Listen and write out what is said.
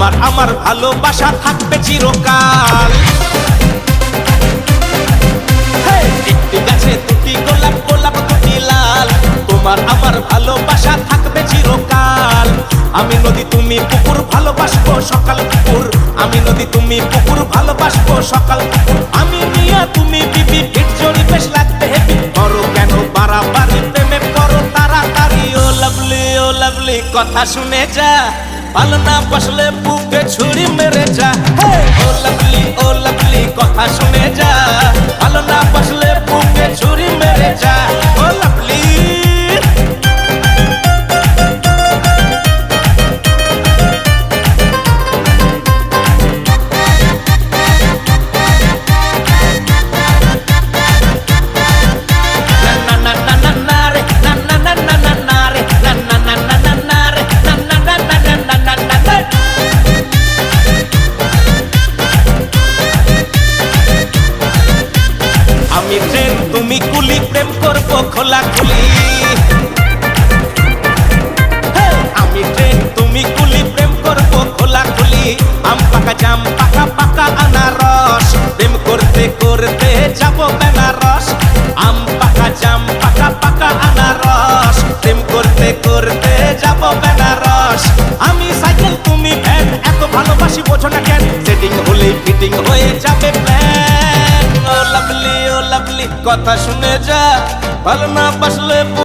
তোমার আমার ভালোবাসা থাকবে চিরকাল। একটি গাছে দুটি গোলাপ, গোলাপ দুটি লাল, তোমার আমার ভালোবাসা থাকবে চিরকাল। আমি নদী তুমি পুকুর, ভালোবাসবো সকাল পুকুর। আমি নদী তুমি পুকুর, ভালোবাসবো সকাল পুকুর। আমি মিয়া তুমি বিবি, ভিড় জড়ি বেশ লাগবে হেবি। করো কেন বাড়াবাড়ি, প্রেমে করো তাড়াতাড়ি। ও লাভলি, ও লাভলি, কথা শুনে যা, ভালো না বসলে বুকে ছুরি মেরে যা। ও লাভলি, ও লাভলি, কথা শুনে যা, ভালো না বসলে বুকে ছুরি মেরে যা। ও লাভলি। আমি ট্রেন তুমি কুলি, প্রেম করবো খোলা খুলি। আমি ট্রেন তুমি কুলি, প্রেম করবো খোলা খুলি। আম পাকা জাম পাকা পাকা আনারস, প্রেম করতে করতে যাবো বেনারস। আম পাকা জাম পাকা পাকা আনারস, প্রেম করতে করতে যাবো বেনারস। আমি সাইকেল তুমি ভ্যান, এত ভালোবাসি বোঝো না কেন? সেটিং হলে ফিটিং হয়ে যাবে প্ল্যান। ও লাভলি, ও লাভলি, কথা শুনে যা, ভালো না বাসলে